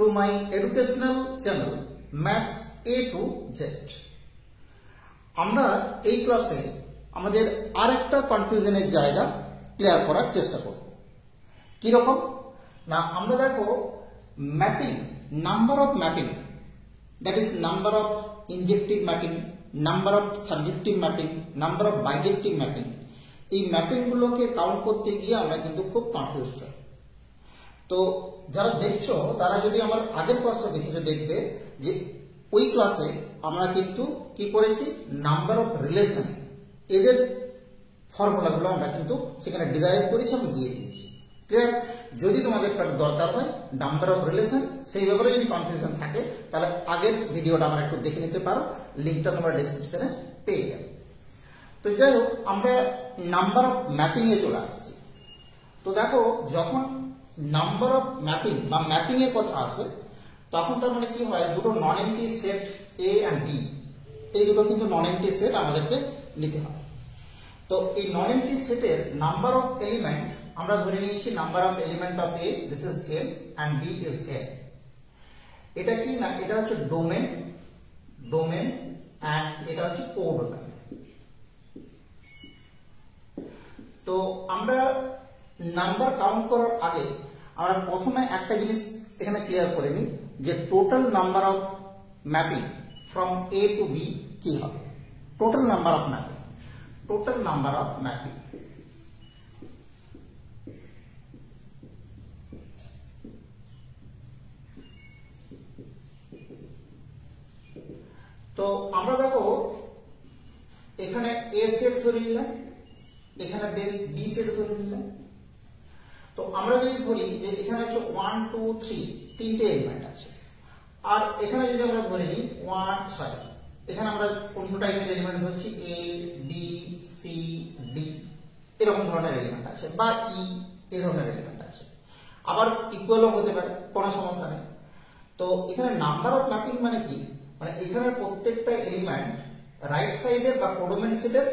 to my educational channel Maths A to Z. আমরা এই ক্লাসে আমাদের আরেকটা কনফিউশনের জায়গা ক্লিয়ার করার চেষ্টা করব। কি রকম না, আমরা দেখো mapping, number of mapping, that is number of ইনজেক্টিভ mapping, number of subjective mapping, number of bijective mapping, এই ম্যাপিংগুলোকে কাউন্ট করতে গিয়ে আমরা কিন্তু খুব কনফিউজড হই। তো যারা দেখছো তারা যদি আমার আগের ক্লাসটা দেখেছো দেখবে যে ওই ক্লাসে আমরা কিন্তু কি করেছি, নাম্বার অফ রিলেশন এদের ফর্মুলাগুলো আমরা কিন্তু সেখানে ডিরাইভ করেছি, আমরা দিয়ে দিয়েছি। ক্লিয়ার? যদি তোমাদের দরকার হয় নাম্বার অফ রিলেশন, সেই ব্যাপারে যদি কনফিউশন থাকে তাহলে আগের ভিডিওটা আমরা একটু দেখে নিতে পারো, লিঙ্কটা তোমরা ডেসক্রিপশনে পেয়ে যাবে। তো যাই হোক, আমরা নাম্বার অফ ম্যাপিং এ চলে আসছি। তো দেখো, যখন নাম্বার অফ ম্যাপিং বা ম্যাপিং এর কথা আসে তখন তার মানে কি হয়, দুটো non empty set A and B, এই দুটো কিন্তু নন এমটি সেট আমাদেরকে নিতে হয়। তো এই নন এমটি সেটের নাম্বার অফ এলিমেন্ট আমরা ধরে নিয়েছি number of element of A, this is A and B is A. এটা কি না, এটা হচ্ছে ডোমেন, ডোমেন অ্যান্ড এটা হচ্ছে কোডোমেন। তো আমরা নাম্বার কাউন্ট করার আগে আমরা প্রথমে একটা জিনিস এখানে ক্লিয়ার করে নিই যে total number of mapping from A to B কি হবে। Total number of mapping, total number of mapping তো আমরা দেখো এখানে এ সেট ধরে নিলাম, এখানে বেস বি সেট ধরে নিলাম। তো আমরা যদি ধরি যে এখানে হচ্ছে 1 2 3 তিনটে এলিমেন্ট আছে, আর এখানে যদি আমরা ধরে নিই এখানে আমরা অন্য টাইপের এলিমেন্ট ধরছি এ বি সি ডি, এরকম ধরনের এলিমেন্ট আছে, বা ই এই ধরনের এলিমেন্ট আছে, আবার ইকুয়ালও হতে পারে, কোনো সমস্যা নেই। তো এখানে নাম্বার অফ ম্যাপিং মানে কি, মানে এখানে প্রত্যেকটা এলিমেন্ট রাইট সাইডের বা কোডোমেন সেটের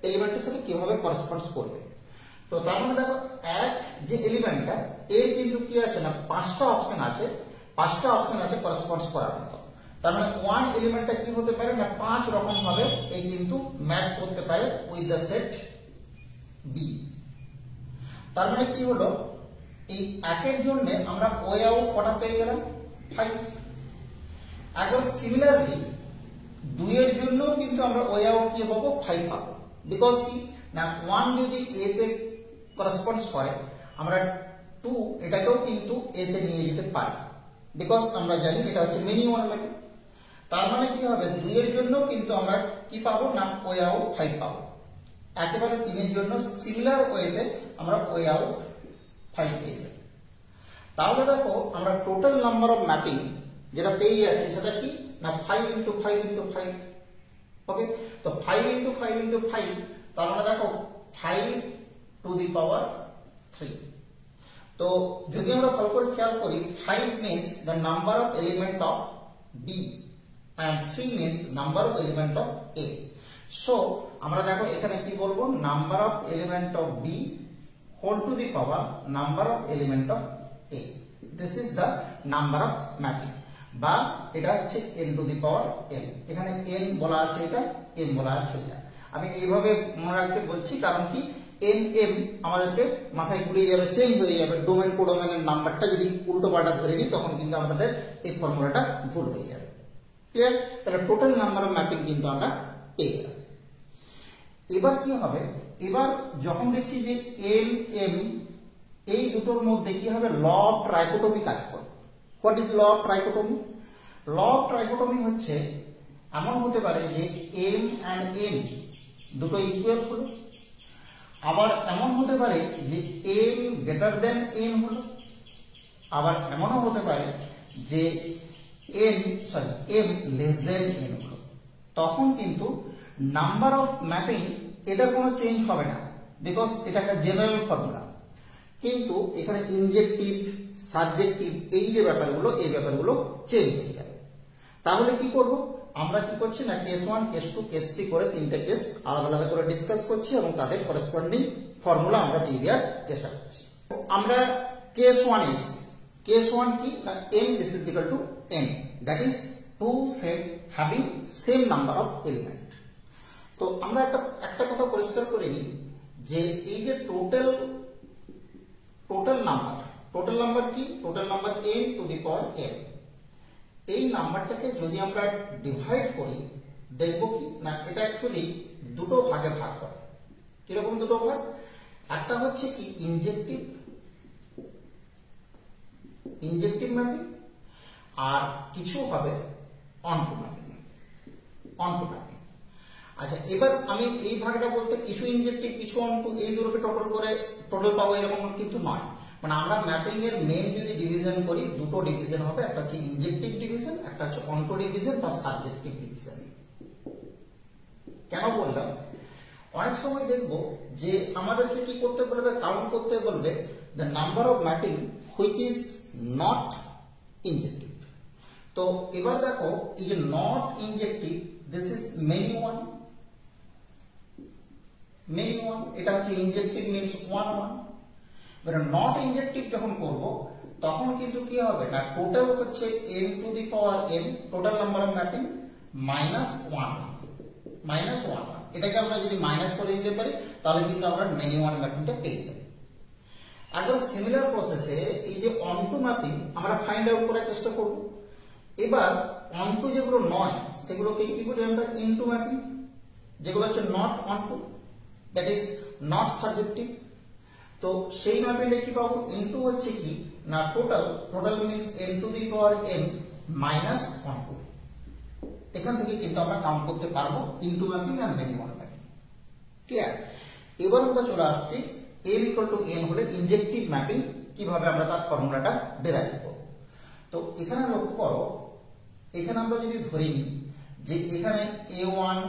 এলিমেন্টের সাথে কিভাবে করেসপন্ডস করবে। তো তার মানে দেখো, এক যে এলিমেন্টটা এর কিন্তু কি আছে না, পাঁচটা অপশন আছে, পাঁচটা অপশন আছে করেসপন্ডস করার মতো। তার মানে ওয়ান এলিমেন্টটা কি হতে পারে না, পাঁচ রকম ভাবে এই কিন্তু ম্যাচ করতে পারে উইথ দ্য সেট বি। তার মানে কি হলো, এই একের জন্য আমরা ওয়ে আউট কটা পেয়ে গেলাম, 5। একবার সিমিলারলি দুইয়ের জন্য কিন্তু আমরা ওয়ে আউট কি পাবো, 5 পাবো। বিকজ কি না, 1 যদি এ তে করেসপন্ডস করে আমরা 2 এটাকেও কিন্তু এ তে নিয়ে যেতে পারি, বিকজ আমরা জানি এটা হচ্ছে মেনি ওয়ান ম্যাপিং। তার মানে কি হবে, 2 এর জন্য কিন্তু আমরা কি পাবো না, ওয়ে আউট 5 পাবো। একেবারে 3 এর জন্য সিমিলার ওয়েতে আমরা ওয়ে আউট 5 পেয়ে যাবো। তাহলে দেখো, আমরা টোটাল নাম্বার অফ ম্যাপিং যেটা পেয়ে যাচ্ছি সেটা কি না, 5 × 5 × 5। ওকে, তো 5 × 5 × 5, তার মানে দেখো 5 টু দি পাওয়ার 3। তো যদি আমরা ভালো করে খেয়াল করি, 5 means the number of element of B and 3 means number of element of A. So আমরা দেখো এখানে কি বলবো, number of element of B whole to the power number of element of A. This is the number of mapping, বা এটা হচ্ছে n to the power n। এখানে n বলা আছে, এটা m বলা আছে এটা। আমি এইভাবে মনে রাখতে বলছি কারণ কি, n m আমাদেরকে মাথায় ঘুরিয়ে যাবে, চেঞ্জ হয়ে যাবে। ডোমেন কোডোমেনের নাম্বারটা যদি উল্টো পাল্টা ধরে নিই তখন কিন্তু আমাদের এই ফর্মুলাটা ভুল হয়ে যাবে। ক্লিয়ার? তাহলে টোটাল নাম্বার অফ ম্যাপিং কিন্তু আমরা পেয়ে গেলাম। এবার কি হবে, এবার যখন দেখছি যে n m এই দুটোর মধ্যে কি হবে, ল অফ ট্রাইকোটমি কাজ করে। What is law of trichotomy? Law of trichotomy হচ্ছে এমন হতে পারে যে m and n দুটো ইকুয়াল হলো, আবার এমন হতে পারে যে m গ্রেটার দেন n হলো, আবার এমনও হতে পারে যে m লেস দেন n হলো। তখন কিন্তু নাম্বার অফ ম্যাপিং এটা কোনো চেঞ্জ হবে না, বিকজ এটা একটা জেনারেল ফর্মুলা। কিন্তু এখানে ইনজেক্টিভ, সাবজেক্টিভ এই যে ব্যাপারগুলো, এই ব্যাপারগুলো চেঞ্জ হয়ে যাবে। তাহলে কি করব, আমরা কি করছি না, কেস 1 কেস 2 কেস 3 করে তিনটা কেস আলাদা আলাদা করে ডিসকাস করছি এবং তাদের করেসপন্ডিং ফর্মুলা আমরা দিয়ে দেওয়ার চেষ্টা করছি। আমরা কেস 1 ইজ case 1 কি না m this is equal to n, that is two set having same number of element. তো আমরা একটা কথা পরিষ্কার করে নিই যে এই যে টোটাল নাম্বার কি, total number n to the power n, এই নাম্বারটাকে যদি আমরা ডিভাইড করি দেখব কি না এটা অ্যাকচুয়ালি দুটো ভাগে ভাগ হয়। কিরকম দুটো ভাগ? একটা হচ্ছে কি ইনজেক্টিভ ম্যাপিং, আর কিছু হবে অনটু ম্যাপিং। আচ্ছা, এবার আমি এই ভাগটা বলতে কিছু ইনজেক্টিভ কিছু অনটু এই দুটোকে টোটাল পাবো এরকম কিন্তু নয়। মানে আমরা ম্যাপিং এর মেন যদি ডিভিশন করি দুটো ডিভিশন হবে, একটা হচ্ছে ইনজেক্টিভ ডিভিশন, একটা হচ্ছে অনটু ডিভিশন বা সাবজেক্টিভ ডিভিশন। কেন বললাম? অনেক সময় দেখব যে আমাদেরকে কি করতে বলবে, কাউন্ট করতে বলবে the number of mapping which is not ইনজেক্টিভ। তো এবার দেখো এই যে not ইনজেক্টিভ, this is many one, এটা হচ্ছে ইনজেক্টিভ মিনস 1 1। এবার নট ইনজেক্টিভ যখন করব তখন কিন্তু কি হবে না টোটাল হচ্ছে n to the power n, total number of mapping minus 1 1। এটাকে আমরা যদি মাইনাস করে দিতে পারি তাহলে কিন্তু আমরা মেনি ওয়ান ম্যাপিংটা পেয়ে যাব। একবার সিমিলার প্রসেসে এই যে অনটু ম্যাপিং আমরা ফাইন্ড আউট করার চেষ্টা করব। এবার অনটু যেগুলো নয় সেগুলোকে কি বলি আমরা ইনটু ম্যাপিং, যেগুলো হচ্ছে not অনটু, that is not subjective. তো সেই ম্যাপিংটা কি পাবো? ইনটু হচ্ছে কি না total means n to the power n minus 1 2। এখান থেকে কিন্তু আমরা কাউন্ট করতে পারবো into mapping are many one mapping. Clear? এবার আমরা চলে আসছি m ইকুয়াল টু n হলে ইনজেক্টিভ ম্যাপিং কিভাবে আমরা তার ফর্মুলাটা বেরাই করব। তো এখানে লক্ষ্য করো, এখানে আমরা যদি ধরে নিই যে এখানে a1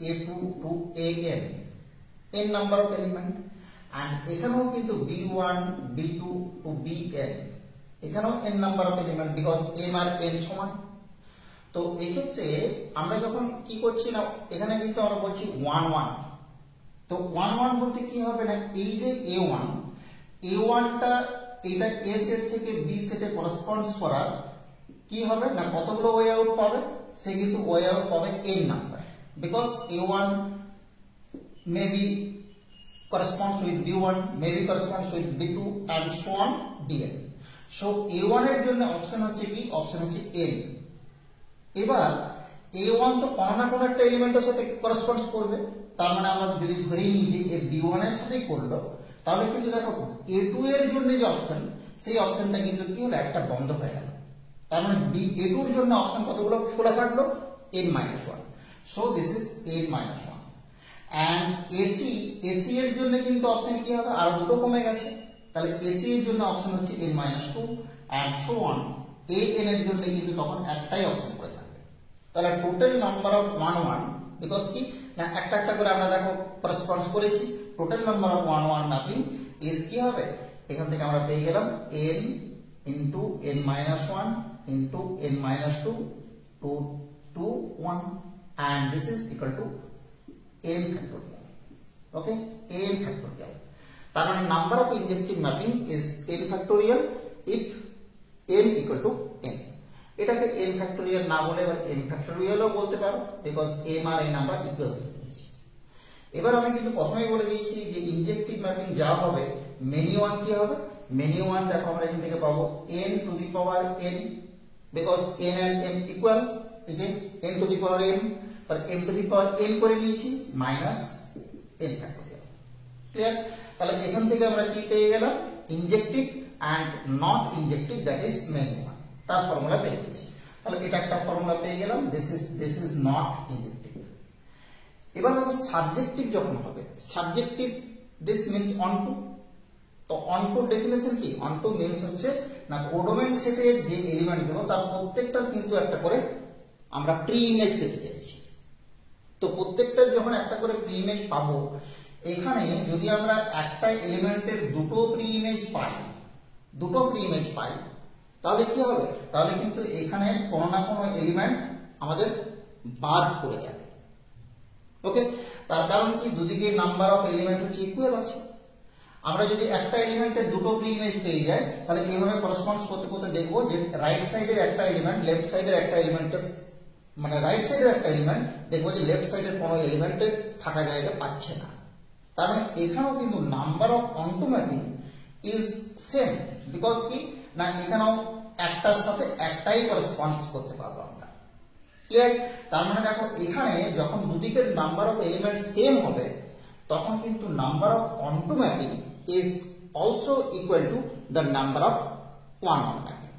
a2 to an n number of element, and এখানেও কিন্তু b1 b2 টু bn, এখানেও n number of element because m আর n সমান। তো এই ক্ষেত্রে আমরা যখন কি করছি না এখানে কিন্তু আমরা বলছি 1 1। তো 1 1 বলতে কি হবে না এই যে a1 টা এটা a সেট থেকে b সেটে করেসপন্ডস করার কি হবে না কতগুলো ওয়ে আউট পাবে, সে কিন্তু ওয়ে আউট পাবে n number, because a1 maybe corresponds with b1, maybe corresponds with b2 and so on bn. So a1 এর জন্য অপশন হচ্ছে কি, অপশন হচ্ছে n। এবার a1 তো কোনো না কোনো একটা এলিমেন্টের সাথে করেসপন্ডস করবে, তার মানে আমরা যদি ধরে নিই যে b1 এর সাথেই করলো তাহলে কিন্তু দেখো a2 এর জন্য যে অপশন সেই অপশনটা কিন্তু কি হলো একটা বন্ধ হয়ে গেল। তার মানে a2 এর জন্য অপশন কতগুলো খোলা থাকলো n-1। So this is n-1। and a3 এর জন্য কিন্তু অপশন কি হবে আরো দুটো কমে গেছে, তাহলে a3 এর জন্য অপশন হচ্ছে n-2 and so on। an এর জন্য কিন্তু তখন একটাই অপশন পড়ে থাকবে। তাহলে টোটাল নাম্বার অফ 1 1 বিকজ কি না একটা একটা করে আমরা দেখো করেসপন্ডস করেছি, total number of 1 1 mapping is কি হবে এখান থেকে আমরা পেয়ে গেলাম n into n-1 into n-2 to 2 1 and this is equal to n factorial. Okay, n factorial. তার মানে number of ইনজেক্টিভ mapping is n factorial if n equal to n। এটাকে n factorial না বলে এবার n factorial ও বলতে পারো because m আর n আমরা ইকুয়াল দিয়েছি। এবার আমি কিন্তু প্রথমেই বলে দিয়েছি যে ইনজেক্টিভ ম্যাপিং যা হবে মেনি ওয়ান কি হবে, মেনি ওয়ান দেখো আমরা এখান থেকে পাবো n to the power n because n and m equal, এই যে n to the power m আর n to the power n করে নিয়েছি মাইনাস n ফ্যাক্টোরিয়াল। ক্লিয়ার? তাহলে এখান থেকে আমরা কি পেয়ে গেলাম injective and not injective, that is many one, তার ফর্মুলা পেয়ে গেছি। তাহলে এটা একটা ফর্মুলা পেয়ে গেলাম, দিস ইজ নট ইনজেক্টিভ। এবার দেখো সাবজেক্টিভ যখন হবে, সাবজেক্টিভ দিস মিন্স অনটু। তো অনটু ডেফিনেশন কি, অনটু মিন্স হচ্ছে না কোডোমেন সেটের যে এলিমেন্টগুলো তার প্রত্যেকটার কিন্তু একটা করে আমরা প্রি ইমেজ পেতে চাইছি। তো প্রত্যেকটা যখন একটা করে প্রি ইমেজ পাবো, এখানে যদি আমরা একটা এলিমেন্টের দুটো প্রি ইমেজ পাই তাহলে কি হবে, তাহলে কিন্তু এখানে কোনো না কোনো এলিমেন্ট আমাদের বাদ পড়ে যাবে। ওকে, তার কারণ কি দুদিকে নাম্বার অফ এলিমেন্ট হচ্ছে ইকুয়াল আছে। আমরা যদি একটা এলিমেন্টের দুটো প্রি ইমেজ পেয়ে যাই তাহলে এইভাবে করসপন্ড করতে করতে দেখবো যে রাইট সাইডের একটা এলিমেন্ট লেফট সাইডের একটা এলিমেন্টের মানে রাইট সাইডের একটা এলিমেন্ট দেখবো যে লেফট সাইডের কোনো এলিমেন্টের থাকা জায়গা পাচ্ছে না। তার মানে এখানেও কিন্তু number of onto mapping is same, because কি না এখানেও একটার সাথে একটাই করসপন্ড করতে পারবো আমরা। ক্লিয়ার? তার মানে দেখো এখানে যখন দুদিকের নাম্বার অফ এলিমেন্ট সেম হবে তখন কিন্তু number of onto mapping is also equal to the number of one one mapping.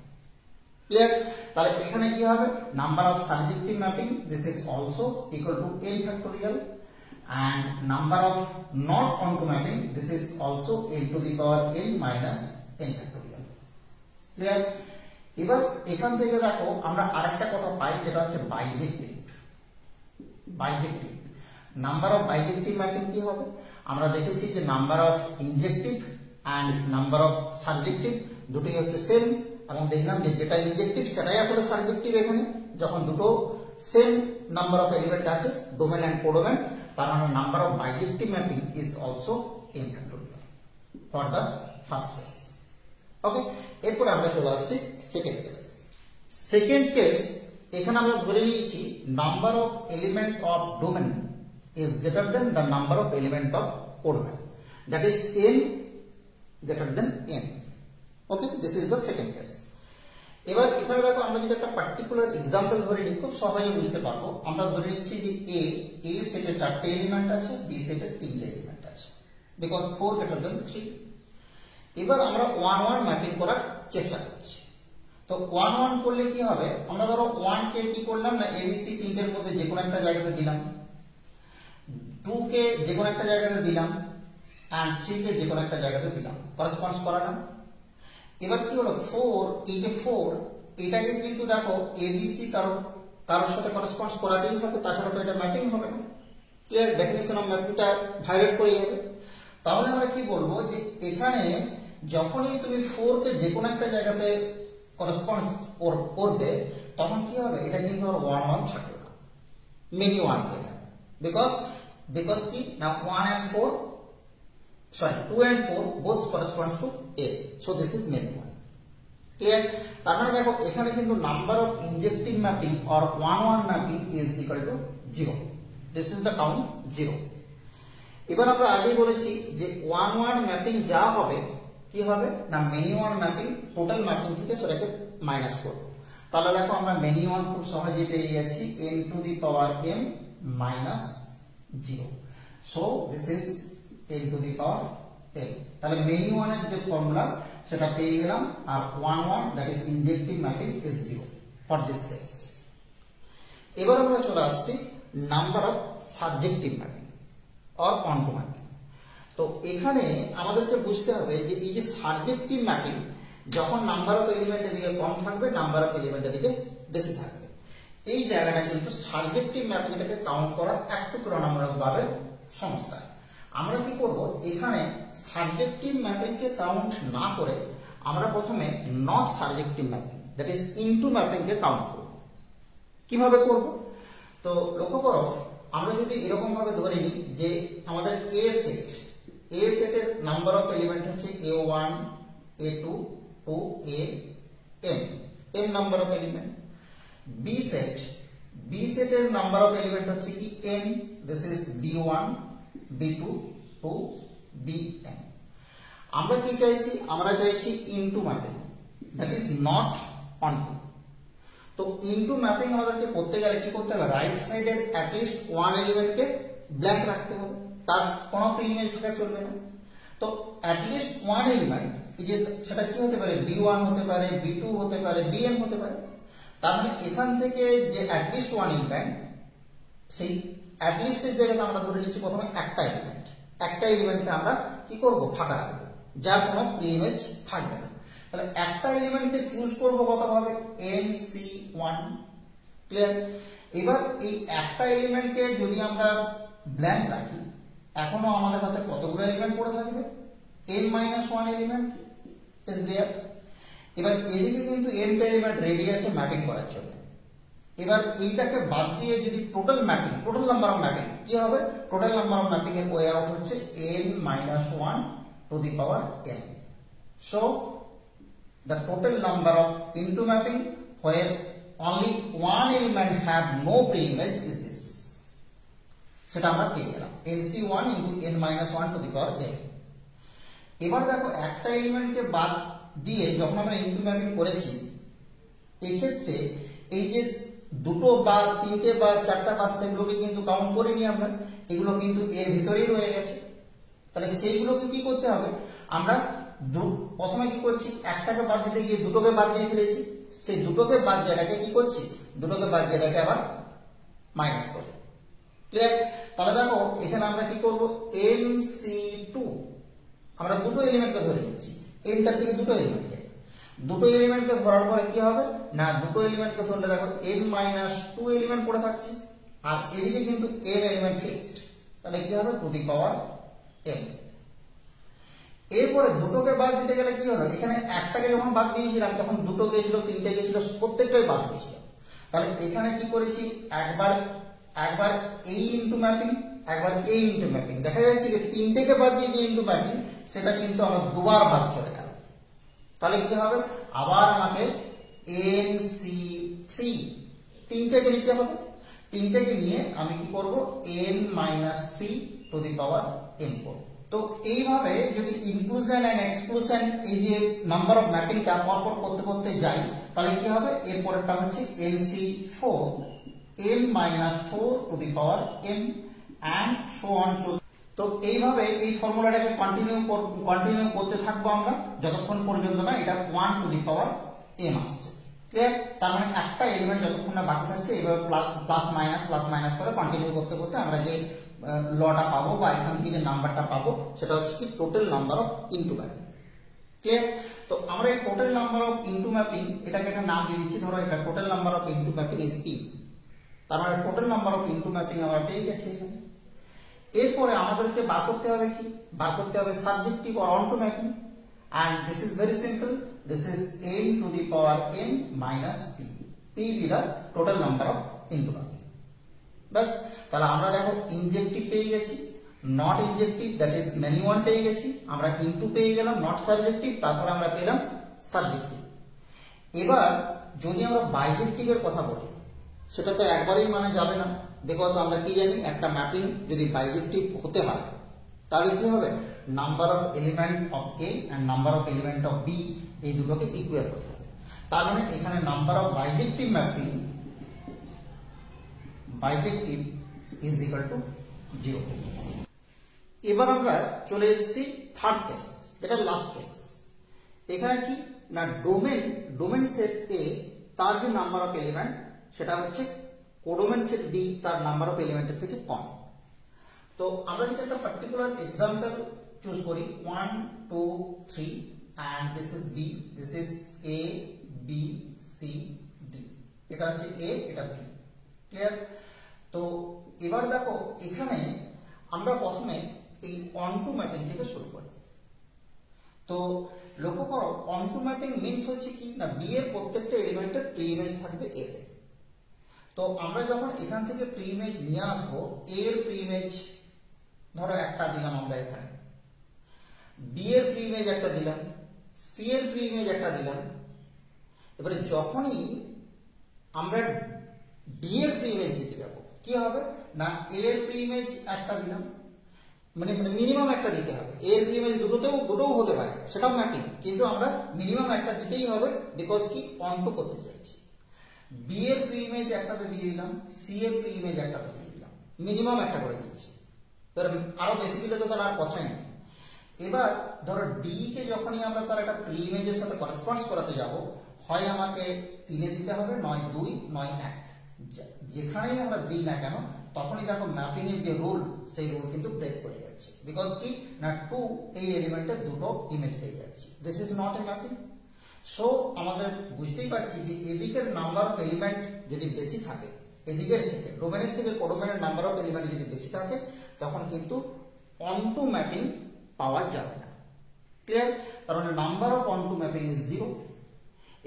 Clear? তাহলে এখানে কি হবে, number of surjective mapping this is also equal to n factorial and number of not onto mapping this is also n to the power n minus n factorial. Clear? এবার এখান থেকে দেখো আমরা আরেকটা কথা পাই যেটা হচ্ছে বাইজেক্টিভ। বাইজেক্টিভ নাম্বার অফ বাইজেক্টিভ ম্যাপিং কি হবে, আমরা দেখেছি যে number of ইনজেক্টিভ and number of subjective দুটোই হচ্ছে সেম, এবং দেখলাম যে যেটা ইনজেক্টিভ সেটাই আসলে সাবজেক্টিভ। এখানে যখন দুটো সেম নাম্বার অফ এলিমেন্ট আছে ডোমেন অ্যান্ড কোডোমেন, তার মানে number of bijective mapping is also n factorial for the first case. Okay, এরপর আমরা চলে আসছি সেকেন্ড কেস। সেকেন্ড কেস এখানে আমরা ধরে নিয়েছি number of element of domain is greater than the number of element of codomain, that is n greater than n. Okay, this is the second case. এবার এখানে দেখো আমরা যদি একটা পার্টিকুলার एग्जांपल ধরে নিই খুব সহজে বুঝতে পারবো। আমরা ধরে নিচ্ছি যে a সেটে 4টে এলিমেন্ট আছে, b সেটে 3টে এলিমেন্ট আছে, বিকজ 4 greater than 3। এবার আমরা 1 1 ম্যাপিং করার চেষ্টা করছি। তো 1 1 করলে কি হবে, আমরা ধরো 1 কে কি করলাম না abc তিনটের মধ্যে যে কোনো একটা জায়গাতে দিলাম, 2 কে যে কোনো একটা জায়গাতে দিলাম, and 3 কে যে কোনো একটা জায়গাতে দিলাম, করসপন্ড করালাম। এবার কি হলো 4 এই যে 4 এটাকে কিন্তু দেখো abc কারোর সাথে করসপন্ড করাতেই হবে, তাছাড়া তো এটা ম্যাপিং হবে না। ক্লিয়ার? ডেফিনিশন অফ ম্যাপিংটা ভায়োলেট করে যাবে। তাহলে আমরা কি বলবো যে এখানে যখনই তুমি 4 কে যে কোনো একটা জায়গাতে করসপন্ড করবে তখন কি হবে, এটা কিন্তু আর 1 1 থাকবে না, মেনি 1 হয়ে যাবে। because কি now 1 and 4 sorry 2 and 4 both corresponds to a, so this is many 1. Clear? তার মানে দেখো এখানে কিন্তু number of ইনজেক্টিভ mapping or 1 1 mapping is equal to 0. this is the count 0. এবার আমরা আগেই বলেছি যে 1 1 ম্যাপিং যা হবে কি হবে না মেনি 1 ম্যাপিং টোটাল ম্যাপিং থেকে সেটাকে মাইনাস করব। তাহলে দেখো আমরা মেনি 1 খুব সহজেই পেয়ে যাচ্ছি n to the power m minus 0. So this is n to the power m. তাহলে মেনি 1 এর যে ফর্মুলা সেটা পেয়ে গেলাম, আর 1 1 that is injective mapping is 0 for this case. এবার আমরা চলে আসছি number of subjective mapping or onto mapping। তো এখানে আমাদেরকে বুঝতে হবে যে এই যে সাবজেক্টিভ ম্যাপিং যখন নাম্বার অফ এলিমেন্টের দিকে কম থাকবে, নাম্বার অফ এলিমেন্টের দিকে বেশি থাকবে, এই জায়গাটা কিন্তু সাবজেক্টিভ ম্যাপিংটাকে কাউন্ট করা একটু তুলনামূলকভাবে সমস্যা। আমরা কি করব, এখানে সাবজেক্টিভ ম্যাপিংকে কাউন্ট না করে আমরা প্রথমে not surjective mapping that is into ম্যাপিংকে কাউন্ট করব। কিভাবে করব? তো লক্ষ্য করো, আমরা যদি এরকম ভাবে ধরে নিই যে আমাদের এ সেটের নাম্বার অফ এলিমেন্ট হচ্ছে a1 a2 to m number of element. b সেটের নাম্বার অফ এলিমেন্ট হচ্ছে কি n, this is b1 b2 to bn। আমরা কি চাইছি, আমরা চাইছি into mapping that is not অনটু। তো ইনটু ম্যাপিং আমাদেরকে করতে গেলে কি করতে হবে, রাইট সাইডের অ্যাট লিস্ট 1 এলিমেন্টকে ব্ল্যাঙ্ক রাখতে হবে, তার কোনো প্রি ইমেজ থাকা চলবে না। তো অ্যাট লিস্ট 1 এলিমেন্ট এই যে সেটা কি হতে পারে, b1 হতে পারে, b2 হতে পারে, bn হতে পারে। তার মানে এখান থেকে যে অ্যাট লিস্ট 1 এলিমেন্ট, সেই অ্যাট লিস্টের জায়গাতে আমরা ধরে নিচ্ছি প্রথমে একটা এলিমেন্টকে আমরা কি করব, ফাঁকা রাখবো, যার কোনো প্রি ইমেজ থাকবে না। তাহলে একটা এলিমেন্টকে চুজ করব কতভাবে, nc1। ক্লিয়ার? এবার এই একটা এলিমেন্টকে যদি আমরা ব্ল্যাঙ্ক রাখি, এখনো আমাদের কাছে কতগুলো এলিমেন্ট পড়ে থাকবে, n-1 এলিমেন্ট ইজ देयर। এবার এদিকে কিন্তু n টা এলিমেন্ট রেডি আছে ম্যাপিং করার জন্য। এবার এইটাকে বাদ দিয়ে যদি টোটাল নাম্বার অফ ম্যাপিং কি হবে, টোটাল নাম্বার অফ ম্যাপিং এর ওয়ে আউট হচ্ছে n-1 to the power n. So the total number of into mapping where only one element have no pre-image is this. সেটা আমরা পেয়ে গেলাম nc1 into n minus 1 to the power n. এবার দেখো একটা এলিমেন্টকে বাদ দিয়ে যখন আমরা ইনটু ম্যাপিং করেছি এই ক্ষেত্রে এই যে দুটো বা তিনটে বা চারটা বাদ সেগুলোকে কিন্তু কাউন্ট করিনি আমরা, এগুলো কিন্তু এর ভিতরেই রয়ে গেছে। তাহলে সেইগুলোকে কি করতে হবে, আমরা প্রথমে কি করছি, একটাকে বাদ দিতে গিয়ে দুটোকে বাদ দিয়ে ফেলেছি, সেই দুটোকে বাদ দেওয়াটাকে কি করছি, দুটোকে বাদ দেওয়াটাকে আবার মাইনাস করি। ক্লিয়ার? তাহলে দেখো এখানে আমরা কি করব, nc2 আমরা দুটো এলিমেন্টকে ধরে নিচ্ছি, এনটা থেকে দুটো এলিমেন্টকে ধরার পরে কি হবে না, দুটো এলিমেন্টকে ধরলে দেখো n মাইনাস 2 এলিমেন্ট পড়ে থাকছে, আর এদিকে কিন্তু n এলিমেন্ট ফিক্সড, তাহলে কি হবে টু দি পাওয়ার n। এরপরে দুটোকে বাদ দিতে গেলে কি হলো, এখানে একটাকে যখন বাদ দিয়েছিলাম তখন দুটো গিয়েছিল, তিনটে গিয়েছিল, প্রত্যেকটাই বাদ দিয়েছিল। তাহলে এখানে কি করেছি, একবার এই ইনটু ম্যাপিং, একবার এই ইনটু ম্যাপিং, দেখা যাচ্ছে যে তিনটেকে বাদ দিয়ে যে ইনটু ম্যাপিং সেটা কিন্তু আমার দুবার বাদ চলে গেল। তাহলে কি হবে, আবার আমাকে nc3 তিনটেকে নিতে হবে, তিনটেকে নিয়ে আমি কি করব n minus 3 two the power n করব। তো এইভাবে যদি ইনক্লুশন এন্ড এক্সক্লুশন এই যে নাম্বার অফ ম্যাপিংটা পরপর করতে করতে যাই তাহলে কি হবে, এর পরেরটা হচ্ছে nc4 n minus 4 two the power n and so on। তো এইভাবে এই ফর্মুলাটাকে কন্টিনিউ করতে থাকবো আমরা যতক্ষণ পর্যন্ত না এটা 1 টু দি পাওয়ার m আসছে। ক্লিয়ার? তার মানে একটা এলিমেন্ট যতক্ষণ না বাকি থাকছে এইভাবে প্লাস মাইনাস করে কন্টিনিউ করতে করতে আমরা যে লটা পাবো বা এখান থেকে যে নাম্বারটা পাবো সেটা হচ্ছে কি total number of into mapping. Clear? তো আমরা এই total number of into mapping এটাকে একটা নাম দিয়ে দিচ্ছি, ধরো এটা total number of into mapping is p। তার মানে total number of into mapping আমরা পেয়ে গেছি এখানে। এরপরে আমাদেরকে বার করতে হবে কি, বার করতে হবে subjective or অনটু mapping, and this is very simple, this is n to the power n minus p be the total number of into mapping। বাস, তাহলে আমরা দেখো ইনজেক্টিভ পেয়ে গেছি, not injective that is many one পেয়ে গেছি, আমরা ইনটু পেয়ে গেলাম, নট সাবজেক্টিভ, তারপর আমরা পেলাম সাবজেক্টিভ। এবার যদি আমরা বাইজেক্টিভের কথা বলি সেটা তো একবারেই মানে যাবে না, বিকজ আমরা কি জানি একটা ম্যাপিং যদি বাইজেক্টিভ হতে হয় তাহলে কি হবে, number of element of A and number of element of B এই দুটোকে ইকুয়াল করতে হবে। তার মানে এখানে number of bijective mapping bijective is equal to 0। এবার আমরা চলে এসেছি থার্ড কেস, এটা লাস্ট কেস। এখানে কি না, ডোমেন সেট এ তার যে নাম্বার অফ এলিমেন্ট সেটা হচ্ছে কোডোমেন সেট বি তার নাম্বার অফ এলিমেন্টের থেকে কম। তো আমরা যদি একটা পার্টিকুলার এক্সাম্পল চুজ করি 1 2 3 and this is b, this is a b c d, এটা হচ্ছে a এটা b। ক্লিয়ার? তো এবার দেখো এখানে আমরা প্রথমে এই অনটু ম্যাপিং থেকে শুরু করি। তো লক্ষ্য করো অনটু ম্যাপিং মিন্স হচ্ছে কি না, বি এর প্রত্যেকটা এলিমেন্টের প্রি ইমেজ থাকবে এ তে। তো আমরা যখন এখান থেকে প্রি ইমেজ নিয়ে আসবো, এ এর প্রি ইমেজ ধরো একটা দিলাম আমরা এখানে, বি এর প্রি ইমেজ একটা দিলাম, সি এর প্রি ইমেজ একটা দিলাম। এবারে যখনই আমরা ডি এর প্রি ইমেজ দিতে যাব কি হবে না, এ এর প্রি ইমেজ একটা দিলাম, মানে মিনিমাম একটা দিতে হবে। এ এর প্রি ইমেজ দুটোও হতে পারে, সেটাও ম্যাপিং, কিন্তু আমরা মিনিমাম একটা দিতেই হবে বিকজ কি অনটু করতে চাইছি। বি এর প্রি ইমেজ একটাতে দিয়ে দিলাম, সি এর প্রি ইমেজ একটাতে দিয়ে দিলাম, মিনিমাম একটা করে দিয়েছি। আরো বেশি দিলে তো তার আর কথাই নেই। এবার ধরো ডি কে যখনই আমরা তার একটা প্রি ইমেজের সাথে করেসপন্ড করাতে যাব, হয় আমাকে 3 দিতে হবে, নয় 2 নয় 1, যেখানেই আমরা দিই না কেন তখনই দেখো ম্যাপিং এর যে রুল সেই রুল কিন্তু ব্রেক করে যাচ্ছে, বিকজ কি না 2 এই এলিমেন্টের দুটো ইমেজ পেয়ে যাচ্ছে, this is not a mapping. So আমাদের বুঝতেই পারছি যে এদিকের নাম্বার অফ এলিমেন্ট যদি বেশি থাকে, এদিকের থেকে ডোমেনের থেকে কোডোমেনের নাম্বার অফ এলিমেন্ট যদি বেশি থাকে তখন কিন্তু অনটু ম্যাপিং পাওয়া যাবে না। ক্লিয়ার? তার মানে number of onto mapping is 0।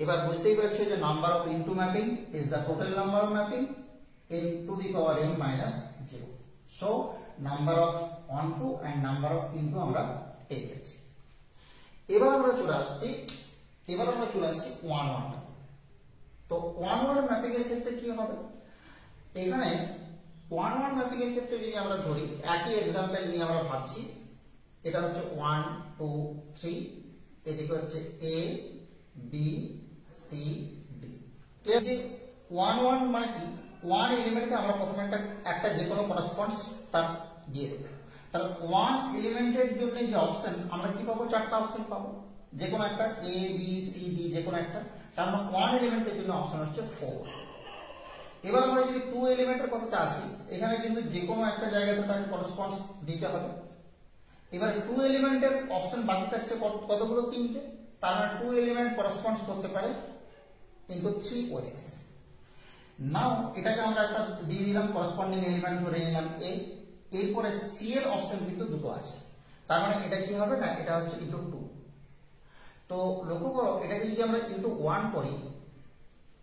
এবার বুঝতেই পারছো যে number of into mapping is the total number of mapping n to the power n minus 0. So number of onto and number of into আমরা পেয়ে গেছি। এবার আমরা চলে আসছি 1-1 তো 1-1 ম্যাপিং এর ক্ষেত্রে কি হবে, এখানে 1-1 ম্যাপিং এর ক্ষেত্রে যদি আমরা ধরি একই एग्जांपल নিয়ে আমরা ভাবছি, এটা হচ্ছে 1 2 3, এদিকে হচ্ছে a b c d। Clear? যে 1-1 মানে কি, 1 এলিমেন্টকে আমরা প্রথমে একটা যে কোনো করেসপন্ডস তার দিয়ে দেব। তাহলে 1 এলিমেন্টের জন্য যে অপশন আমরা কি পাবো, চারটা অপশন পাবো, যে কোনো একটা a b c d যে কোনো একটা। তার মানে 1 এলিমেন্টের জন্য অপশন হচ্ছে 4। এবার আমরা যদি 2 এলিমেন্টের কথাতে আসি, এখানে কিন্তু যে কোনো একটা জায়গাতে তাকে করেসপন্ডস দিতে হবে। এবার 2 এলিমেন্টের অপশন বাকি থাকছে কতগুলো, 3টে। তার মানে 2 এলিমেন্ট করেসপন্ডস করতে পারে ইনটু 3 ওয়েজ। নাও এটাকে আমরা একটা দিয়ে দিলাম করেসপন্ডিং এলিমেন্ট ধরে নিলাম a, এরপরে c এর অপশন কিন্তু দুটো আছে, তার মানে এটা কি হবে না, এটা হচ্ছে ইনটু 2। তো লক্ষ্য করো, এটাকে যদি আমরা ইনটু 1 করি,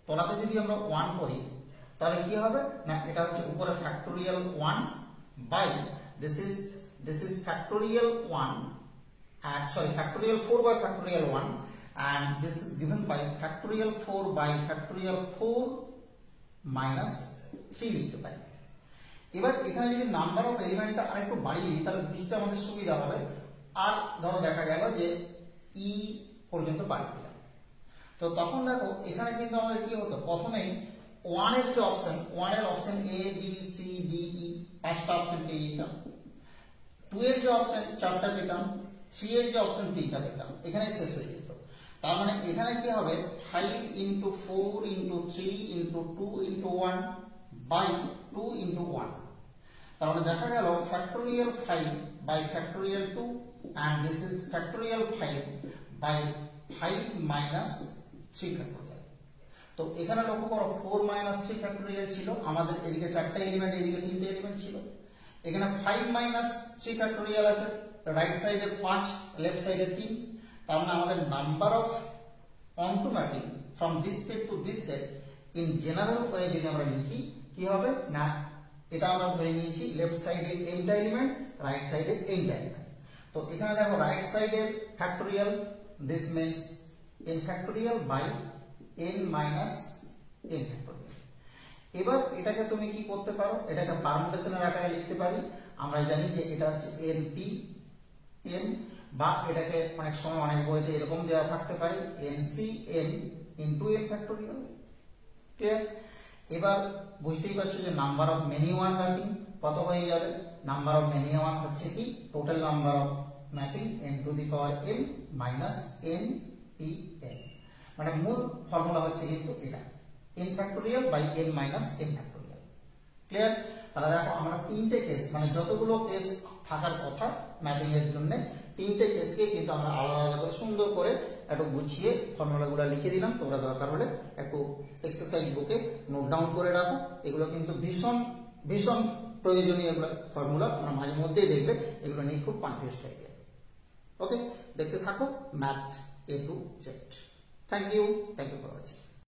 তলাতে যদি আমরা 1 করি, তাহলে কি হবে না, এটা হচ্ছে উপরে factorial 1 by this is factorial 1 and sorry factorial 4 by factorial 1 and this is given by factorial 4 by factorial 4 minus 3 লিখতে পারি। এবার এখানে যদি নাম্বার অফ এলিমেন্টটা আরেকটু বাড়িয়ে দিই, তাহলে বুঝতে আমাদের সুবিধা হবে। আর ধরো দেখা গেল যে e পর্যন্ত বাড়িয়ে দিলাম, তো তখন দেখো এখানে কিন্তু আমাদের কি হতো, প্রথমেই 1 এর যে অপশন, 1 এর option a b c d e, পাঁচটা অপশন পেয়ে যেতাম। 2 এর যে অপশন 4টা পেতাম, 3 এর যে অপশন 3টা পেতাম, এখানে শেষ হয়ে যেত। তার মানে এখানে কি হবে, 5 into 4 into 3 into 2 into 1 by 2 into 1। তার মানে দেখা গেল factorial 5 by factorial 2 and this is factorial 5 by 5 minus 3 factorial। তো এখানে লক্ষ্য করো 4 minus 3 factorial ছিল আমাদের, এদিকে 4টা এলিমেন্ট, এদিকে 3টে এলিমেন্ট ছিল। এখানে 5 minus 3 factorial আছে, রাইট সাইডে 5, লেফট সাইডে 3। তার মানে আমাদের number of onto mapping from this set to this set in general way যদি আমরা লিখি, কি হবে না, এটা আমরা ধরে নিয়েছি লেফট সাইডে nটা এলিমেন্ট, রাইট সাইডে nটা এলিমেন্ট। তো এখানে দেখো রাইট সাইডে factorial, this means n factorial by n minus n factorial. এবার এটাকে তুমি কি করতে পারো, এটাকে পারমুটেশনের আকারে লিখতে পারি। আমরা জানি যে এটা হচ্ছে np n, বা এটাকে অনেক সময় অনেক বইতে এরকম দেওয়া থাকতে পারে nc n into n factorial. Clear? এবার বুঝতেই পারছো যে number of many one mapping কত হয়ে যাবে, নাম্বার অফ মেনি ওয়ান হচ্ছে কি, total number of mapping n to the power m minus n p n। মানে মূল ফর্মুলা হচ্ছে কিন্তু এটা n factorial by n minus n factorial. Clear? তাহলে দেখো আমরা 3টে কেস, মানে যতগুলো কেস থাকার কথা ম্যাপিং এর জন্য, 3টে কেসকে কিন্তু আমরা আলাদা আলাদা করে সুন্দর করে একটু গুছিয়ে ফর্মুলাগুলো লিখে দিলাম। তোমরা দরকার হলে একটু এক্সারসাইজ বুকে নোট ডাউন করে রাখো। এগুলো কিন্তু ভীষণ ভীষণ প্রয়োজনীয় এগুলো ফর্মুলা, আমরা মাঝে মধ্যেই দেখবে এগুলো নিয়ে খুব কনফিউজ হয়ে যায়। ওকে, দেখতে থাকো math A to Z। Thank you for watching.